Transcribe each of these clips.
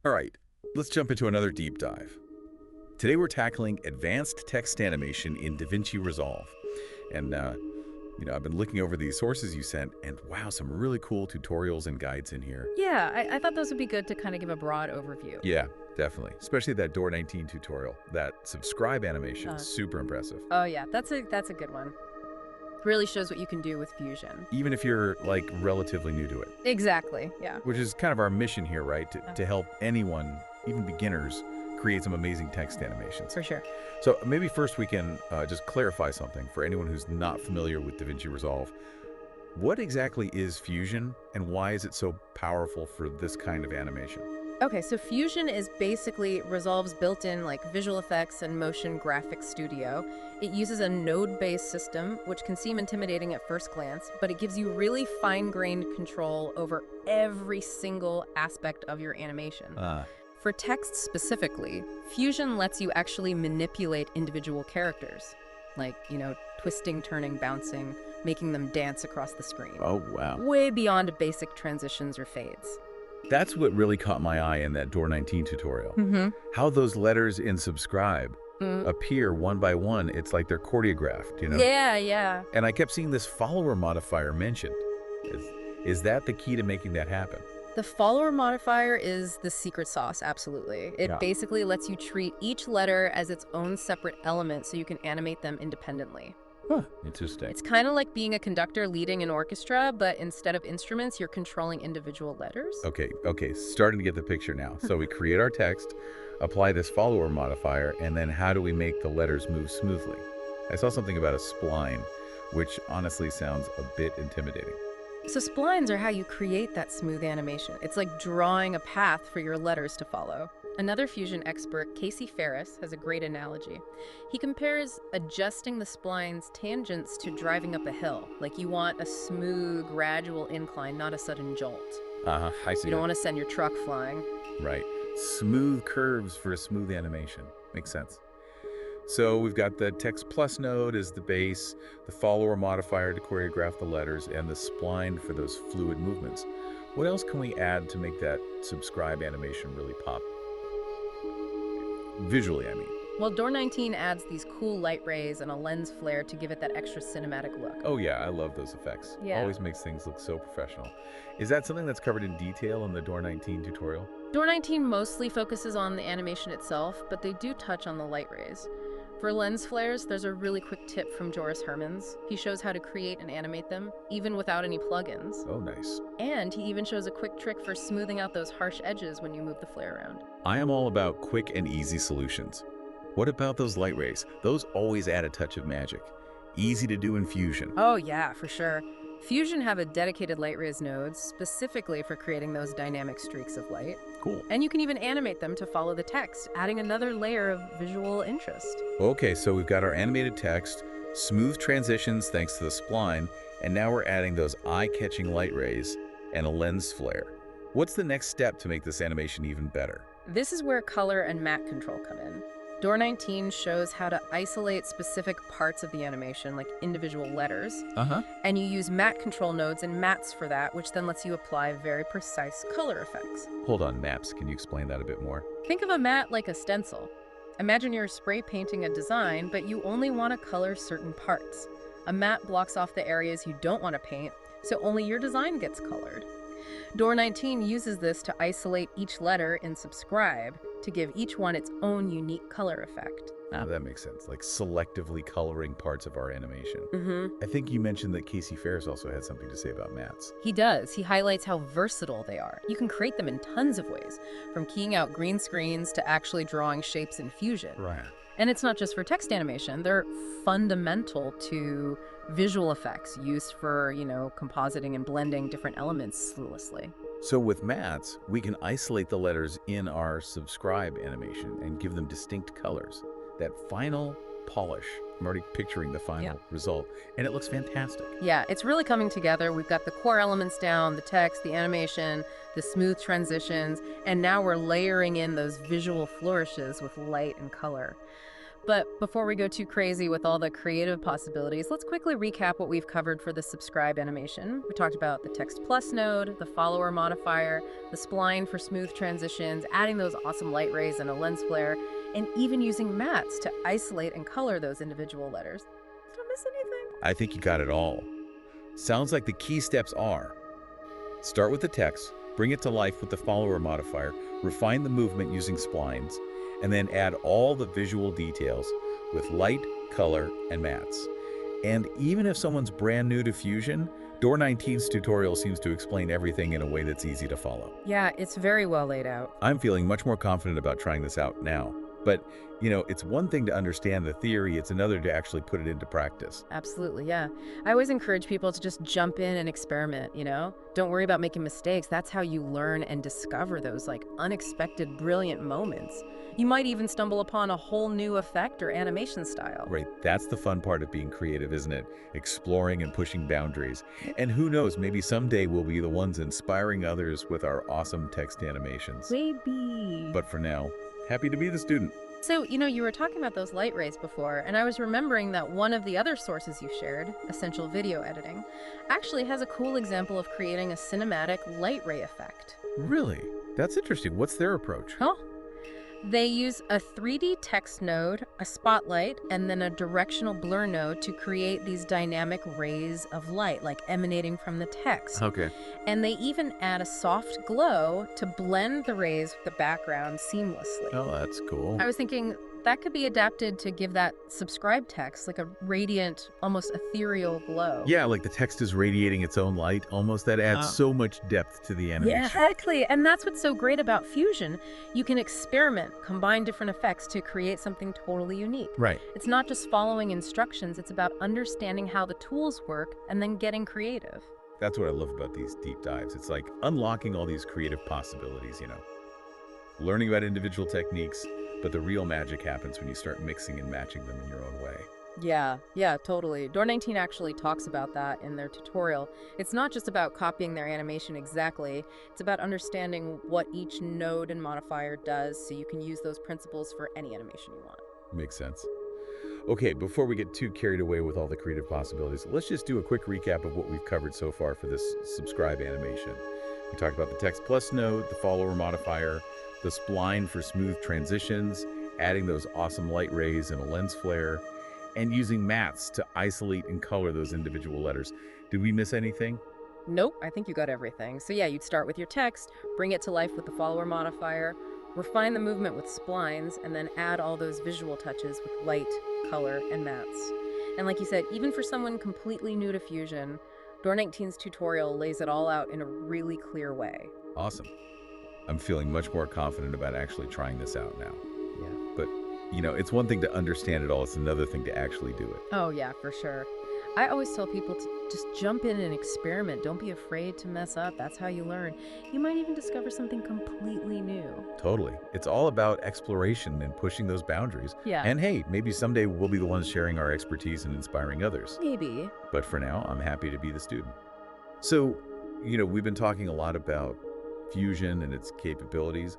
All right, let's jump into another deep dive. Today we're tackling advanced text animation in DaVinci Resolve. And, I've been looking over these sources you sent, and wow, some really cool tutorials and guides in here. Yeah, I thought those would be good to kind of give a broad overview. Yeah, definitely. Especially that Door 19 tutorial. That subscribe animation Uh, is super impressive. oh yeah, that's a good one. Really shows what you can do with Fusion. Even if you're, like, relatively new to it. Exactly. Yeah. Which is kind of our mission here, right? To help anyone, even beginners, create some amazing text animations. For sure. So maybe first we can just clarify something for anyone who's not familiar with DaVinci Resolve. What exactly is Fusion, and why is it so powerful for this kind of animation? Okay, so Fusion is basically Resolve's built-in like visual effects and motion graphics studio. It uses a node-based system, which can seem intimidating at first glance, but it gives you really fine-grained control over every single aspect of your animation. For text specifically, Fusion lets you actually manipulate individual characters, like, twisting, turning, bouncing, making them dance across the screen. Oh, wow. Way beyond basic transitions or fades. That's what really caught my eye in that Door 19 tutorial. Mm-hmm. How those letters in subscribe appear one by one. It's like they're choreographed, Yeah, yeah. And I kept seeing this follower modifier mentioned. Is that the key to making that happen? The follower modifier is the secret sauce, absolutely. It Yeah. basically lets you treat each letter as its own separate element so you can animate them independently. Huh. Interesting. It's kind of like being a conductor leading an orchestra, but instead of instruments, you're controlling individual letters. Okay, starting to get the picture now. So we create our text, apply this follower modifier, and then how do we make the letters move smoothly? I saw something about a spline, which honestly sounds a bit intimidating. So splines are how you create that smooth animation. It's like drawing a path for your letters to follow. Another Fusion expert, Casey Ferris, has a great analogy. He compares adjusting the spline's tangents to driving up a hill. Like you want a smooth, gradual incline, not a sudden jolt. I see You don't that. want to send your truck flying. Right. Smooth curves for a smooth animation. Makes sense. So we've got the text plus node as the base, the follower modifier to choreograph the letters, and the spline for those fluid movements. What else can we add to make that subscribe animation really pop? Visually, I mean. Well, Door 19 adds these cool light rays and a lens flare to give it that extra cinematic look. Oh yeah, I love those effects. Yeah. Always makes things look so professional. Is that something that's covered in detail in the Door 19 tutorial? Door 19 mostly focuses on the animation itself, but they do touch on the light rays. For lens flares, there's a really quick tip from Joris Hermans. He shows how to create and animate them, even without any plugins. Oh, nice. And he even shows a quick trick for smoothing out those harsh edges when you move the flare around. I am all about quick and easy solutions. What about those light rays? Those always add a touch of magic. Easy to do in Fusion. Oh yeah, for sure. Fusion have a dedicated light rays node specifically for creating those dynamic streaks of light. Cool. And you can even animate them to follow the text, adding another layer of visual interest. Okay, so we've got our animated text, smooth transitions thanks to the spline, and now we're adding those eye-catching light rays and a lens flare. What's the next step to make this animation even better? This is where color and matte control come in. Door 19 shows how to isolate specific parts of the animation, like individual letters, and you use matte control nodes and mattes for that, which then lets you apply very precise color effects. Hold on, maps. Can you explain that a bit more? Think of a matte like a stencil. Imagine you're spray painting a design, but you only want to color certain parts. A matte blocks off the areas you don't want to paint, so only your design gets colored. Door 19 uses this to isolate each letter in subscribe to give each one its own unique color effect. That makes sense, like selectively coloring parts of our animation. Mm-hmm. I think you mentioned that Casey Ferris also had something to say about mats. He does. He highlights how versatile they are. You can create them in tons of ways, from keying out green screens to actually drawing shapes in Fusion. Right. And it's not just for text animation. They're fundamental to visual effects used for, compositing and blending different elements seamlessly. So with mats, we can isolate the letters in our subscribe animation and give them distinct colors. That final polish, I'm already picturing the final result, and it looks fantastic. Yeah, it's really coming together. We've got the core elements down, the text, the animation, the smooth transitions, and now we're layering in those visual flourishes with light and color. But before we go too crazy with all the creative possibilities, let's quickly recap what we've covered for the subscribe animation. We talked about the text plus node, the follower modifier, the spline for smooth transitions, adding those awesome light rays and a lens flare, and even using mats to isolate and color those individual letters. Did I miss anything? I think you got it all. Sounds like the key steps are: start with the text, bring it to life with the follower modifier, refine the movement using splines, and then add all the visual details with light, color, and mats. And even if someone's brand new to Fusion, Door 19's tutorial seems to explain everything in a way that's easy to follow. Yeah, it's very well laid out. I'm feeling much more confident about trying this out now. But, it's one thing to understand the theory, it's another to actually put it into practice. Absolutely, yeah. I always encourage people to just jump in and experiment. Don't worry about making mistakes. That's how you learn and discover those unexpected, brilliant moments. You might even stumble upon a whole new effect or animation style. Right, that's the fun part of being creative, isn't it? Exploring and pushing boundaries. And who knows, maybe someday we'll be the ones inspiring others with our awesome text animations. Maybe. But for now, happy to be the student. So, you were talking about those light rays before, and I was remembering that one of the other sources you shared, Essential Video Editing, actually has a cool example of creating a cinematic light ray effect. Really? That's interesting. What's their approach? Huh? They use a 3D text node, a spotlight, and then a directional blur node to create these dynamic rays of light, emanating from the text. Okay. And they even add a soft glow to blend the rays with the background seamlessly. Oh, that's cool. I was thinking that could be adapted to give that subscribe text a radiant, almost ethereal glow. Yeah, like the text is radiating its own light. Almost that adds so much depth to the animation. Yeah, exactly. And that's what's so great about Fusion. You can experiment, combine different effects to create something totally unique. Right. It's not just following instructions, it's about understanding how the tools work and then getting creative. That's what I love about these deep dives. It's like unlocking all these creative possibilities, learning about individual techniques, but the real magic happens when you start mixing and matching them in your own way. Yeah, totally. Door 19 actually talks about that in their tutorial. It's not just about copying their animation exactly, it's about understanding what each node and modifier does so you can use those principles for any animation you want. Makes sense. Okay, before we get too carried away with all the creative possibilities, let's just do a quick recap of what we've covered so far for this subscribe animation. We talked about the text plus node, the follower modifier, the spline for smooth transitions, adding those awesome light rays and a lens flare, and using mats to isolate and color those individual letters. Did we miss anything? Nope, I think you got everything. So yeah, you'd start with your text, bring it to life with the follower modifier, refine the movement with splines, and then add all those visual touches with light, color, and mats. And like you said, even for someone completely new to Fusion, Door 19's tutorial lays it all out in a really clear way. Awesome. I'm feeling much more confident about actually trying this out now. Yeah. But, it's one thing to understand it all, it's another thing to actually do it. Oh yeah, for sure. I always tell people to just jump in and experiment. Don't be afraid to mess up. That's how you learn. You might even discover something completely new. Totally. It's all about exploration and pushing those boundaries. Yeah. And hey, maybe someday we'll be the ones sharing our expertise and inspiring others. Maybe. But for now, I'm happy to be the student. So, we've been talking a lot about Fusion and its capabilities.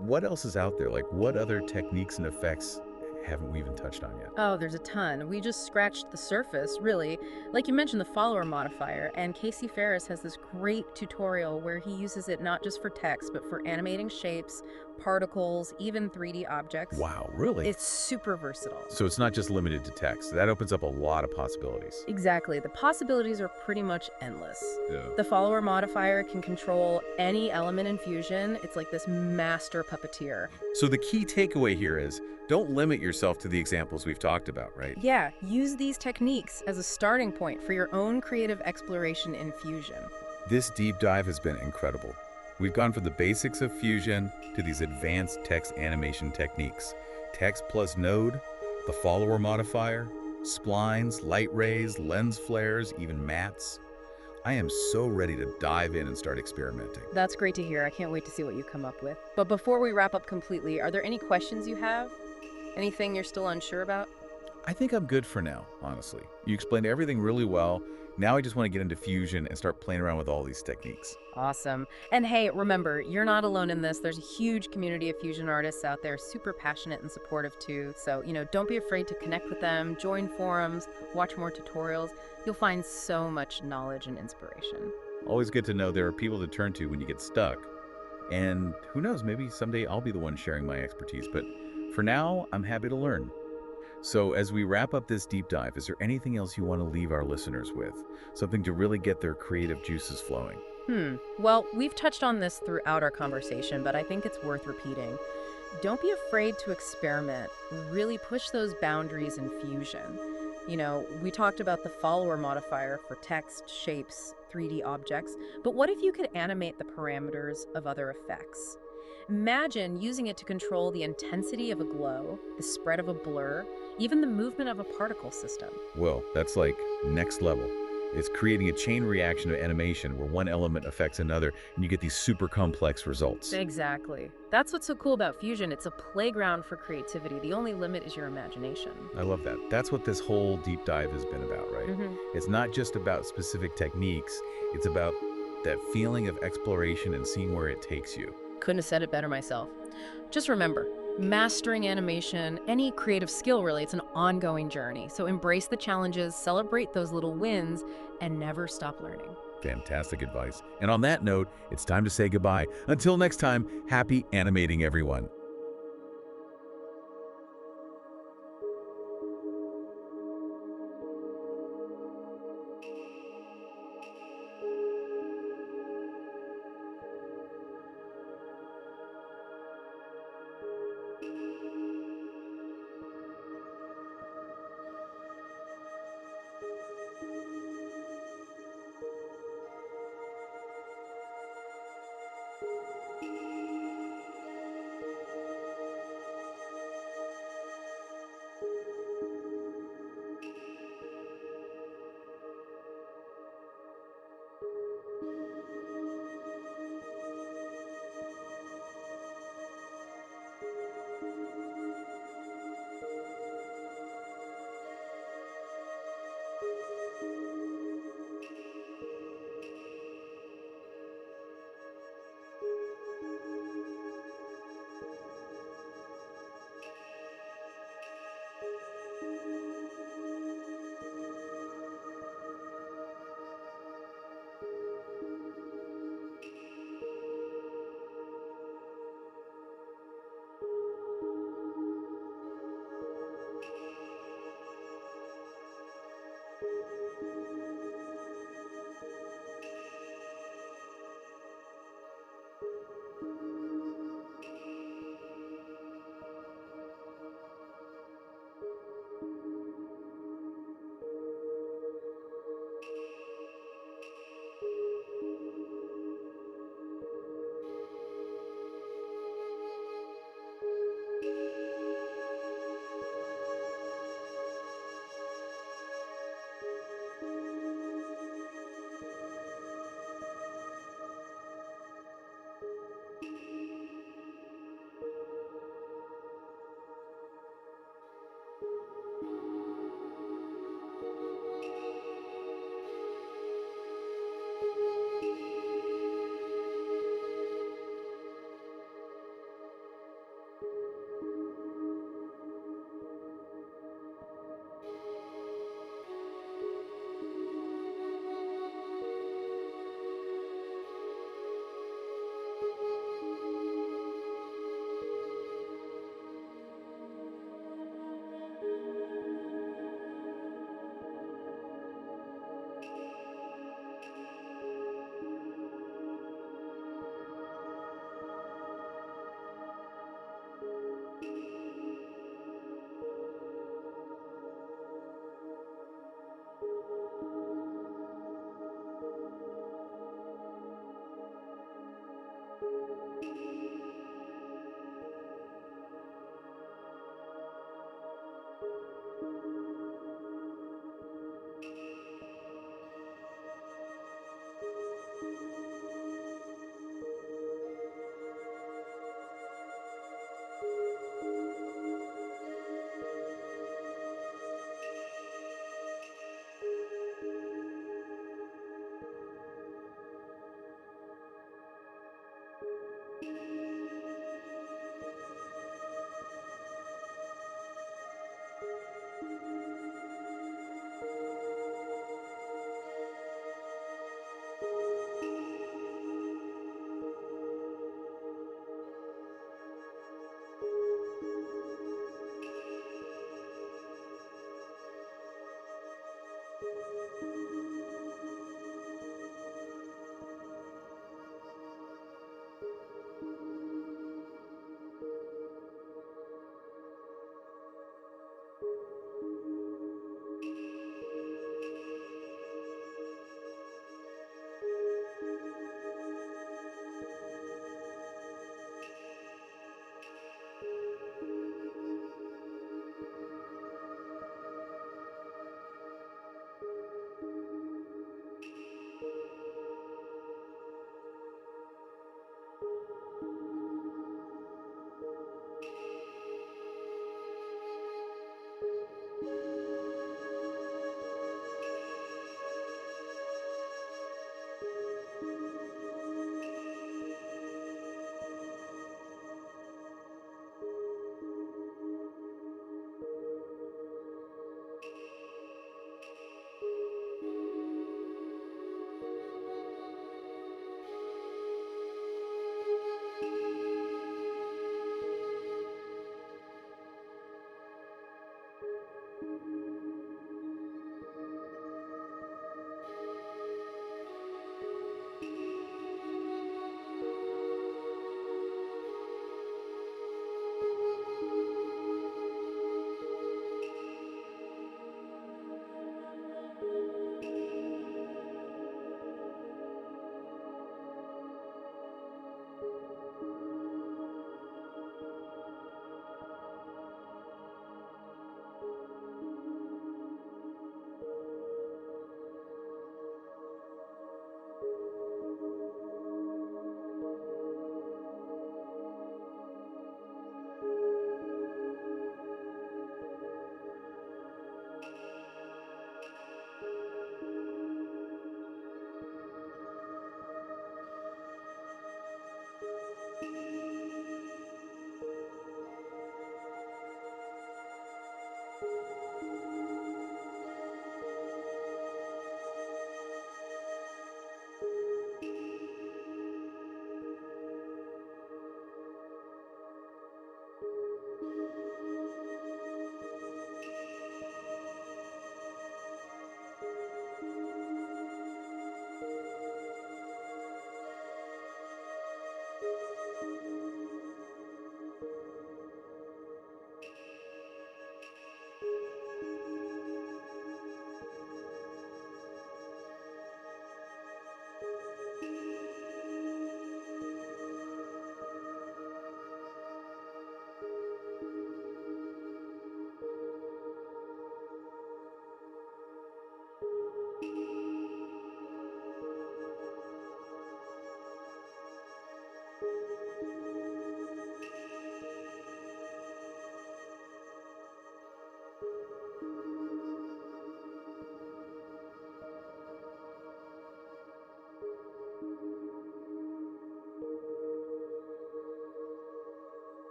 What else is out there? What other techniques and effects haven't we even touched on yet? Oh, there's a ton. We just scratched the surface, really. Like you mentioned, the follower modifier, and Casey Ferris has this great tutorial where he uses it not just for text, but for animating shapes, particles, even 3D objects. Wow, really? It's super versatile. So it's not just limited to text. That opens up a lot of possibilities. Exactly. The possibilities are pretty much endless. Yeah. The follower modifier can control any element in Fusion. It's like this master puppeteer. So the key takeaway here is, don't limit yourself to the examples we've talked about, right? Yeah, use these techniques as a starting point for your own creative exploration in Fusion. This deep dive has been incredible. We've gone from the basics of Fusion to these advanced text animation techniques. Text plus node, the follower modifier, splines, light rays, lens flares, even mats. I am so ready to dive in and start experimenting. That's great to hear. I can't wait to see what you come up with. But before we wrap up completely, are there any questions you have? Anything you're still unsure about? I think I'm good for now, honestly. You explained everything really well, Now I just want to get into Fusion and start playing around with all these techniques. Awesome. And hey, remember, you're not alone in this. There's a huge community of fusion artists out there, super passionate and supportive too. So, don't be afraid to connect with them, join forums, watch more tutorials. You'll find so much knowledge and inspiration. Always good to know there are people to turn to when you get stuck. And who knows, maybe someday I'll be the one sharing my expertise. But for now, I'm happy to learn. So as we wrap up this deep dive, is there anything else you want to leave our listeners with? Something to really get their creative juices flowing? Well, we've touched on this throughout our conversation, but I think it's worth repeating. Don't be afraid to experiment. Really push those boundaries in Fusion. We talked about the follower modifier for text, shapes, 3D objects, but what if you could animate the parameters of other effects? Imagine using it to control the intensity of a glow, the spread of a blur, even the movement of a particle system. Well, that's like next level. It's creating a chain reaction of animation where one element affects another and you get these super complex results. Exactly. That's what's so cool about Fusion. It's a playground for creativity. The only limit is your imagination. I love that. That's what this whole deep dive has been about, right? It's not just about specific techniques, it's about that feeling of exploration and seeing where it takes you. Couldn't have said it better myself. Just remember, mastering animation, any creative skill really, it's an ongoing journey. So embrace the challenges, celebrate those little wins, and never stop learning. Fantastic advice. And on that note, it's time to say goodbye. Until next time, happy animating, everyone.